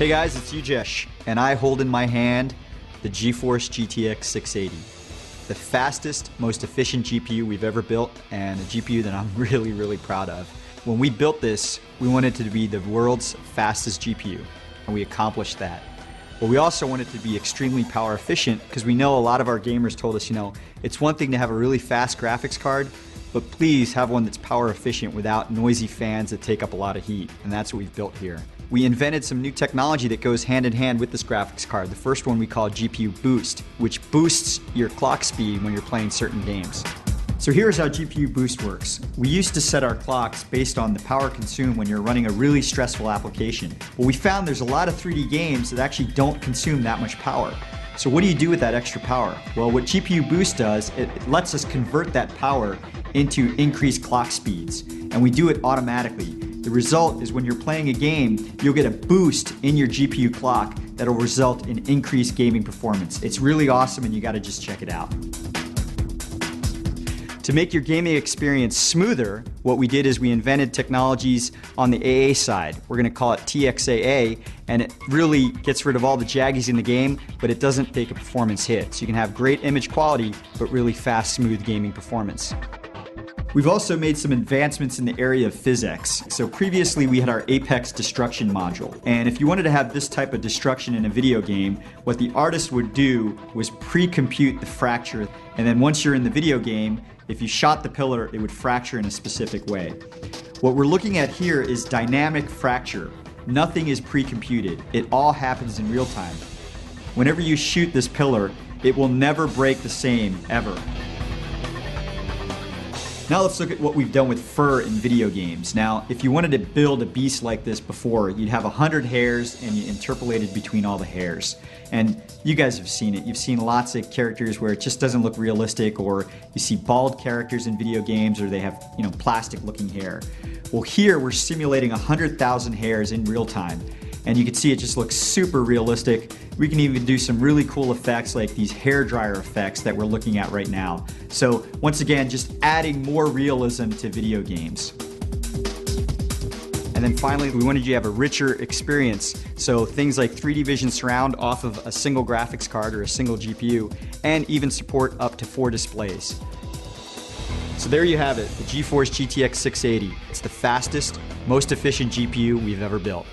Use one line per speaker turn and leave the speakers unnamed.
Hey guys, it's Ujesh, and I hold in my hand the GeForce GTX 680. The fastest, most efficient GPU we've ever built, and a GPU that I'm really proud of. When we built this, we wanted it to be the world's fastest GPU, and we accomplished that. But we also wanted it to be extremely power efficient because we know a lot of our gamers told us, it's one thing to have a really fast graphics card, but please have one that's power efficient without noisy fans that take up a lot of heat, and that's what we've built here. We invented some new technology that goes hand in hand with this graphics card. The first one we call GPU Boost, which boosts your clock speed when you're playing certain games. So here's how GPU Boost works. We used to set our clocks based on the power consumed when you're running a really stressful application. Well, we found there's a lot of 3D games that actually don't consume that much power. So what do you do with that extra power? Well, what GPU Boost does, it lets us convert that power into increased clock speeds, and we do it automatically. The result is when you're playing a game, you'll get a boost in your GPU clock that'll result in increased gaming performance. It's really awesome, and you gotta just check it out. To make your gaming experience smoother, what we did is we invented technologies on the AA side. We're gonna call it TXAA, and it really gets rid of all the jaggies in the game, but it doesn't take a performance hit. So you can have great image quality, but really fast, smooth gaming performance. We've also made some advancements in the area of physics. So previously we had our Apex destruction module. And if you wanted to have this type of destruction in a video game, what the artist would do was pre-compute the fracture. And then once you're in the video game, if you shot the pillar, it would fracture in a specific way. What we're looking at here is dynamic fracture. Nothing is pre-computed. It all happens in real time. Whenever you shoot this pillar, it will never break the same, ever. Now let's look at what we've done with fur in video games. Now, if you wanted to build a beast like this before, you'd have 100 hairs and you interpolated between all the hairs. And you guys have seen it. You've seen lots of characters where it just doesn't look realistic, or you see bald characters in video games, or they have, plastic looking hair. Well, here we're simulating 100,000 hairs in real time. And you can see it just looks super realistic. We can even do some really cool effects like these hair dryer effects that we're looking at right now. So once again, just adding more realism to video games. And then finally, we wanted you to have a richer experience. So things like 3D Vision Surround off of a single graphics card or a single GPU, and even support up to 4 displays. So there you have it, the GeForce GTX 680. It's the fastest, most efficient GPU we've ever built.